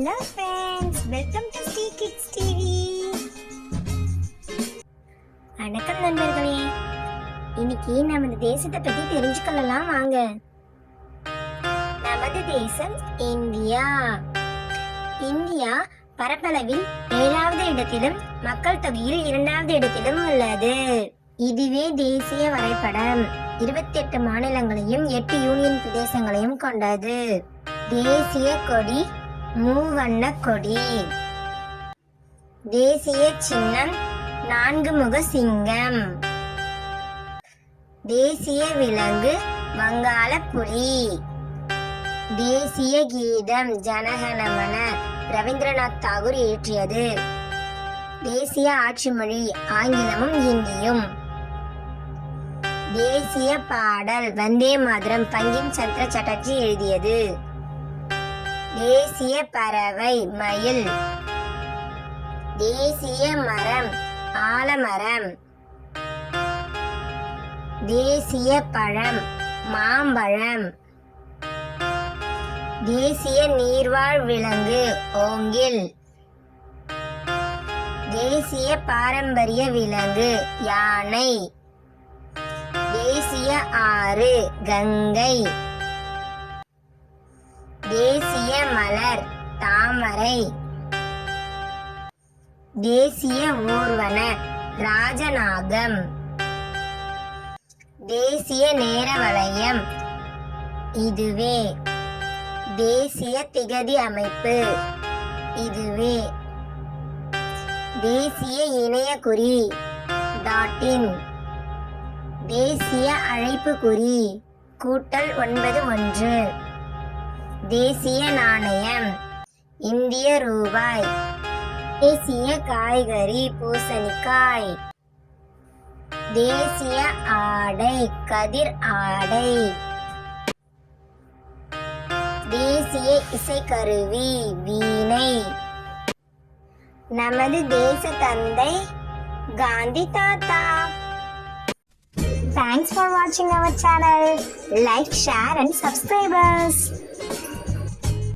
Hello friends, welcome to Stay Kids TV. வணக்கம் நண்பர்களே, இன்னைக்கு நமது தேசத்தை பத்தி தெரிஞ்சுக்கலாம் வாங்க. நமது தேசம் இந்தியா. இந்தியா பரப்பளவில் 7வது இடத்திலும் மக்கள் தொகையில் 2வது இடத்திலும் உள்ளது. இதுவே தேசிய வரைபடம். 28 மாநிலங்களையும் 8 யூனியன் பிரதேசங்களையும் கொண்டது. தேசிய கொடி மூவண்ண கொடி. தேசிய சின்னம் 4 முக சிங்கம். தேசிய விலங்கு வங்காள புலி. தேசிய கீதம் ஜனகணமன ரவீந்திரநாத் தாகூர் இயற்றியது. தேசிய ஆட்சி மொழி ஆங்கிலமும் இந்தியும். தேசிய பாடல் வந்தே மாதரம் பங்கிம் சந்திர சட்டர்ஜி எழுதியது. தேசிய பறவை மயில். தேசிய மரம் ஆலமரம். தேசிய பழம் மாம்பழம். தேசிய நீர்வாழ் விலங்கு ஓங்கில். தேசிய பாரம்பரிய விலங்கு யானை. தேசிய ஆறு கங்கை. தேசிய மலர் தாமரை. தேசிய ஊர்வன ராஜநாகம். தேசிய நேர வளையம் இதுவே. தேசிய திகதி அமைப்பு இதுவே. தேசிய இணைய குறி .in. தேசிய அழைப்பு குறி *91. தேசிய நாணயம் இந்திய ரூபாய். தேசிய காய்கறி பூசணிக்காய். தேசிய ஆடை கதிர் ஆடை. தேசிய இசைக்கருவி வீணை. நமது தேச தந்தை காந்தி தாத்தா. Thanks for watching our channel. Like, share and subscribe us.